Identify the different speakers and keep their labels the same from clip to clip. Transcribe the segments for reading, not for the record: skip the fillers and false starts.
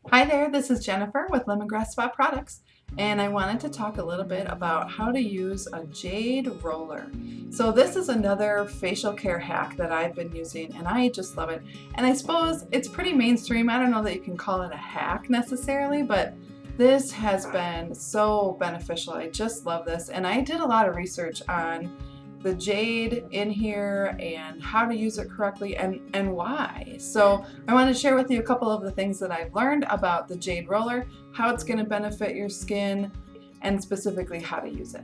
Speaker 1: Hi there, this is Jennifer with Lemongrass Spa products, and I wanted to talk a little bit about how to use a Jade Roller. So this is another facial care hack that I've been using and I just love it. And I suppose it's pretty mainstream. I don't know that you can call it a hack necessarily, but this has been so beneficial. I just love this, and I did a lot of research on the jade in here and how to use it correctly and why. So I want to share with you a couple of the things that I've learned about the Jade Roller, how it's going to benefit your skin, and specifically how to use it.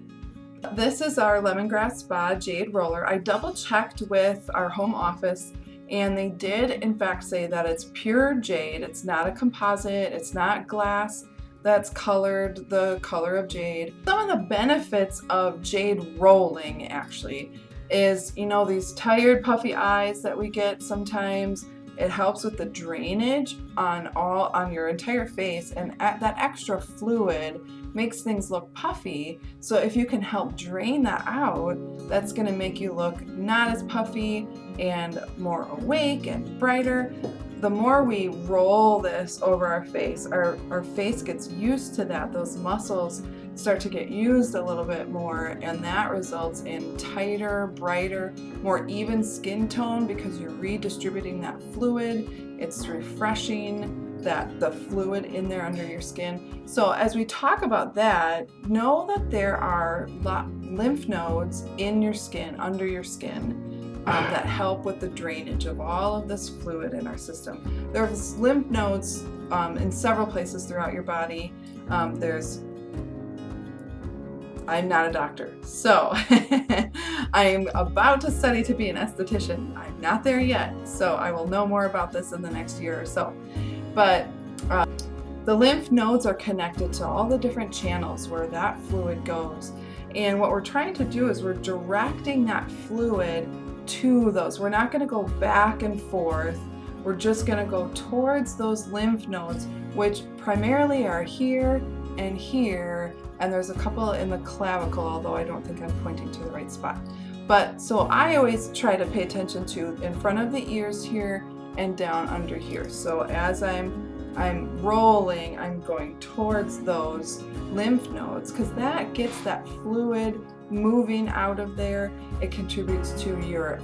Speaker 1: This is our Lemongrass Spa Jade Roller. I double checked with our home office and they did in fact say that it's pure jade. It's not a composite, it's not glass that's colored the color of jade. Some of the benefits of jade rolling actually is, these tired puffy eyes that we get sometimes. It helps with the drainage on your entire face, and that extra fluid makes things look puffy. So if you can help drain that out, that's going to make you look not as puffy and more awake and brighter. The more we roll this over our face gets used to that. Those muscles start to get used a little bit more, and that results in tighter, brighter, more even skin tone because you're redistributing that fluid. It's refreshing the fluid in there under your skin. So as we talk about that, know that there are lymph nodes in your skin, under your skin, that help with the drainage of all of this fluid in our system. There's lymph nodes in several places throughout your body. I'm not a doctor, so I'm about to study to be an esthetician. I'm not there yet, so I will know more about this in the next year or so. But the lymph nodes are connected to all the different channels where that fluid goes. And what we're trying to do is we're directing that fluid to those. We're not going to go back and forth. We're just going to go towards those lymph nodes, which primarily are here, and there's a couple in the clavicle, although I don't think I'm pointing to the right spot. But so I always try to pay attention to in front of the ears here and down under here. So as I'm rolling, I'm going towards those lymph nodes because that gets that fluid moving out of there. It contributes to your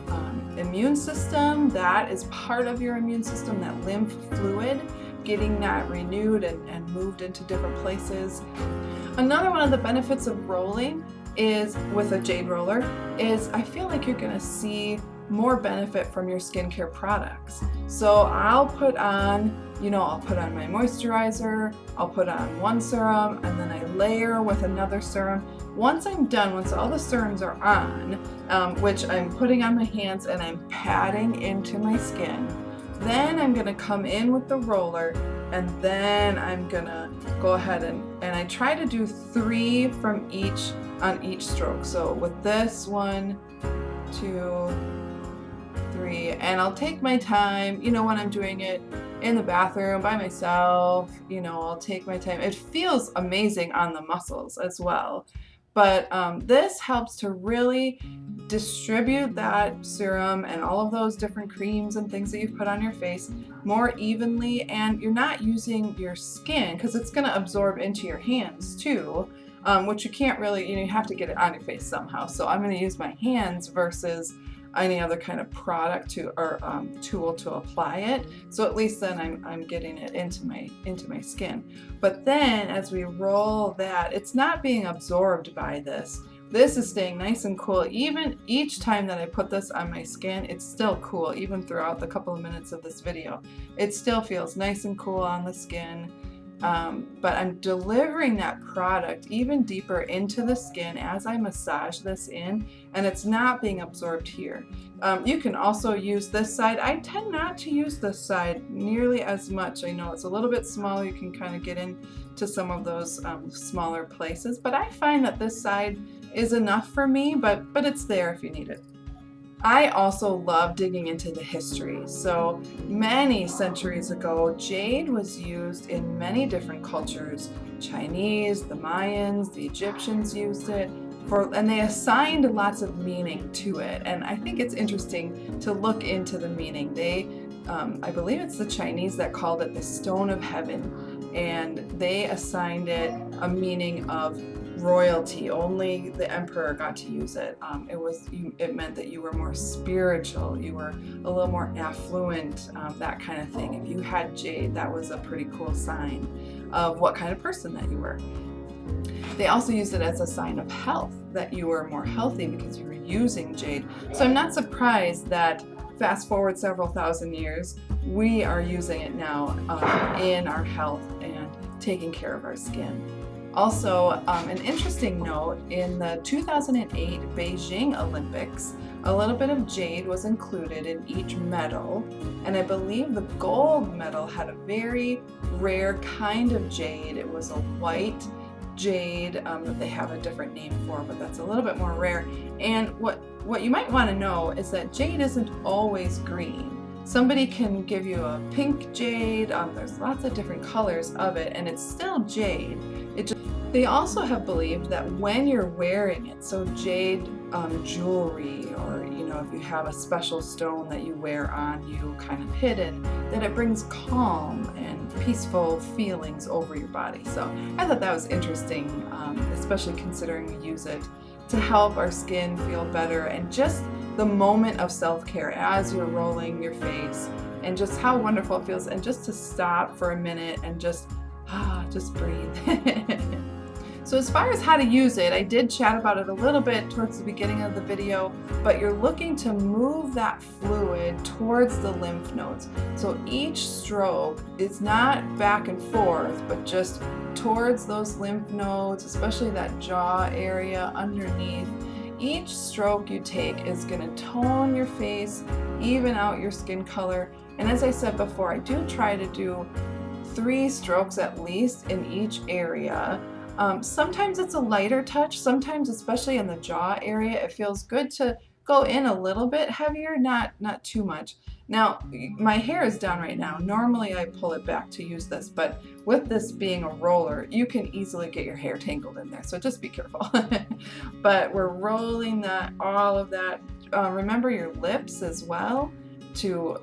Speaker 1: immune system. That is part of your immune system, that lymph fluid, getting that renewed and moved into different places. Another one of the benefits of rolling is with a jade roller is I feel like you're going to see more benefit from your skincare products. So I'll put on my moisturizer, I'll put on one serum, and then I layer with another serum. Once I'm done, once all the serums are on, which I'm putting on my hands and I'm patting into my skin, then I'm going to come in with the roller, and then I'm going to go ahead and I try to do 3 from each on each stroke. So with this, 1, 2, 3, and I'll take my time, when I'm doing it in the bathroom by myself, I'll take my time. It feels amazing on the muscles as well. But this helps to really distribute that serum and all of those different creams and things that you've put on your face more evenly, and you're not using your skin because it's going to absorb into your hands too, which you can't really, you have to get it on your face somehow. So I'm going to use my hands versus any other kind of product tool to apply it. So at least then I'm getting it into my skin. But then as we roll that, it's not being absorbed by this. This is staying nice and cool. Even each time that I put this on my skin, it's still cool. Even throughout the couple of minutes of this video, it still feels nice and cool on the skin. But I'm delivering that product even deeper into the skin as I massage this in, and it's not being absorbed here. You can also use this side. I tend not to use this side nearly as much. I know it's a little bit small. You can kind of get into some of those smaller places, but I find that this side is enough for me, but it's there if you need it. I also love digging into the history. So many centuries ago, jade was used in many different cultures. Chinese, the Mayans, the Egyptians used it, and they assigned lots of meaning to it. And I think it's interesting to look into the meaning. They I believe it's the Chinese that called it the stone of heaven, and they assigned it a meaning of royalty. Only the emperor got to use it. It meant that you were more spiritual, you were a little more affluent, that kind of thing. If you had jade, that was a pretty cool sign of what kind of person that you were. They also used it as a sign of health, that you were more healthy because you were using jade. So I'm not surprised that fast forward several thousand years, we are using it now in our health and taking care of our skin. Also, an interesting note, in the 2008 Beijing Olympics, a little bit of jade was included in each medal, and I believe the gold medal had a very rare kind of jade. It was a white jade that they have a different name for, but that's a little bit more rare. And what you might want to know is that jade isn't always green. Somebody can give you a pink jade, there's lots of different colors of it, and it's still jade. They also have believed that when you're wearing it, so jade jewelry, or if you have a special stone that you wear on you kind of hidden, that it brings calm and peaceful feelings over your body. So I thought that was interesting, especially considering we use it to help our skin feel better, and just the moment of self-care as you're rolling your face, and just how wonderful it feels, and just to stop for a minute and just breathe. So as far as how to use it, I did chat about it a little bit towards the beginning of the video, but you're looking to move that fluid towards the lymph nodes. So each stroke is not back and forth, but just towards those lymph nodes, especially that jaw area underneath. Each stroke you take is going to tone your face, even out your skin color. And as I said before, I do try to do 3 strokes at least in each area. Sometimes it's a lighter touch, sometimes, especially in the jaw area, it feels good to go in a little bit heavier, not too much. Now, my hair is down right now. Normally I pull it back to use this, but with this being a roller, you can easily get your hair tangled in there, so just be careful. But we're rolling all of that. Remember your lips as well, to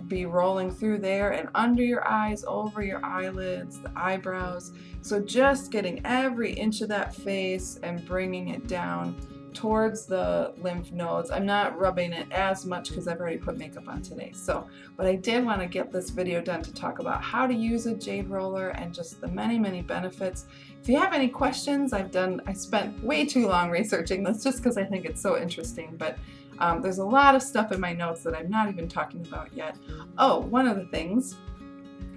Speaker 1: be rolling through there, and under your eyes, over your eyelids, the eyebrows. So just getting every inch of that face and bringing it down towards the lymph nodes. I'm not rubbing it as much because I've already put makeup on today. But I did want to get this video done to talk about how to use a jade roller and just the many benefits. If you have any questions, I spent way too long researching this just because I think it's so interesting, but there's a lot of stuff in my notes that I'm not even talking about yet. Oh, one of the things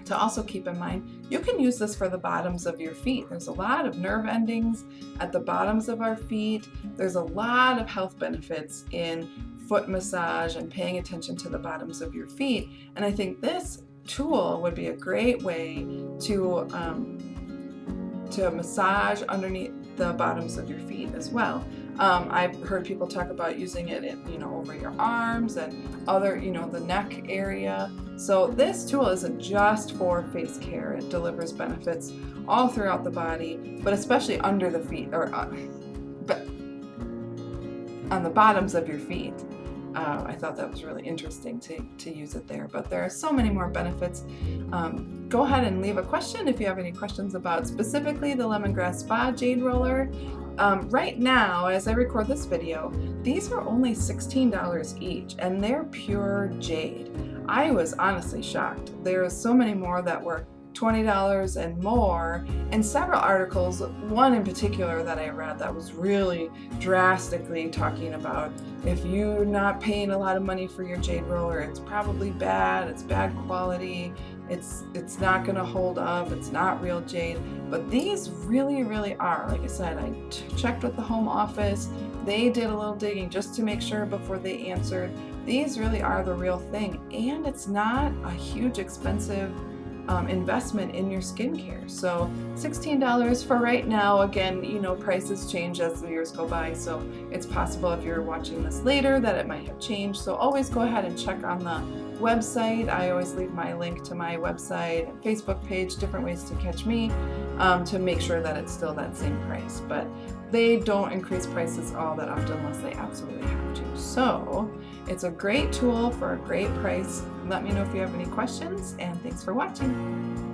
Speaker 1: to also keep in mind, you can use this for the bottoms of your feet. There's a lot of nerve endings at the bottoms of our feet. There's a lot of health benefits in foot massage and paying attention to the bottoms of your feet. And I think this tool would be a great way to massage underneath the bottoms of your feet as well. I've heard people talk about using it over your arms and other, the neck area. So this tool isn't just for face care. It delivers benefits all throughout the body, but especially under the feet, or but on the bottoms of your feet. I thought that was really interesting to use it there, but there are so many more benefits. Go ahead and leave a question if you have any questions about specifically the Lemongrass Spa Jade Roller. Right now, as I record this video, these are only $16 each, and they're pure jade. I was honestly shocked. There are so many more that were $20 and more, and several articles, one in particular that I read that was really drastically talking about if you're not paying a lot of money for your jade roller, it's probably bad, it's bad quality, it's not going to hold up, it's not real jade. But these really are. Like I said, I checked with the home office. They did a little digging just to make sure before they answered. These really are the real thing, and it's not a huge expensive investment in your skincare. So $16 for right now. Again, prices change as the years go by, so it's possible if you're watching this later that it might have changed. So always go ahead and check on the website. I always leave my link to my website and Facebook page, different ways to catch me, to make sure that it's still that same price. But they don't increase prices all that often unless they absolutely have to. So it's a great tool for a great price. Let me know if you have any questions, and thanks for watching.